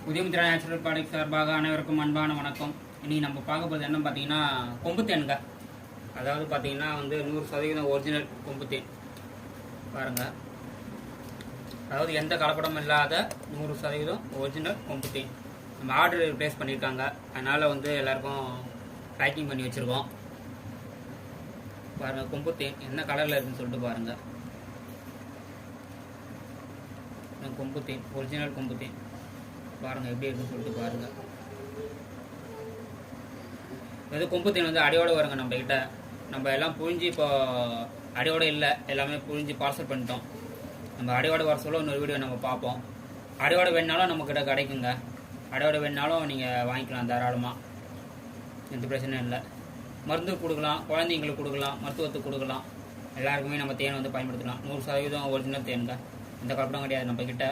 உதயமித்ரா natural product சார்பாக அனைவருக்கும் அன்பான வணக்கம். இன்றைக்கி நம்ம பார்க்க போகிறது என்ன பார்த்தீங்கன்னா கொம்பு தேனுங்க. அதாவது பார்த்தீங்கன்னா 100% ஒரிஜினல் கொம்பு தேன் பாருங்கள். அதாவது எந்த கலப்படமும் இல்லாத 100% ஒரிஜினல் கொம்பு தேன் நம்ம ஆர்டர் ப்ளேஸ் பண்ணியிருக்காங்க. அதனால் எல்லாருக்கும் பேக்கிங் பண்ணி வச்சுருக்கோம். பாருங்கள் கொம்பு தேன் என்ன கலரில் இருக்குதுன்னு சொல்லிட்டு பாருங்கள். கொம்பு தேன் ஒரிஜினல் கொம்பு தேன் பாருங்கள் எப்படி இருக்குன்னு சொல்லிட்டு பாருங்கள். இது கொம்பு தேன் அடியோடு வருங்க. நம்மகிட்ட நம்ம எல்லாம் புழிஞ்சு இப்போ அடியோடு இல்லை, எல்லாமே புழிஞ்சு பார்சல் பண்ணிட்டோம். நம்ம அடியோடு வர சொல்ல இன்னொரு வீடியோ நம்ம பார்ப்போம். அடியோடு வேணுனாலும் நம்மக்கிட்ட கிடைக்குங்க. அடியோடு வேணுனாலும் நீங்கள் வாங்கிக்கலாம் தாராளமாக, எந்த பிரச்சனையும் இல்லை. மருந்து கொடுக்கலாம், குழந்தைங்களுக்கு கொடுக்கலாம், மருத்துவத்துக்கு கொடுக்கலாம். எல்லாருக்குமே நம்ம தேன் பயன்படுத்தலாம். 100% ஒரிஜினல் தேனுங்க, எந்த கலப்படம் கிடையாது நம்மக்கிட்ட.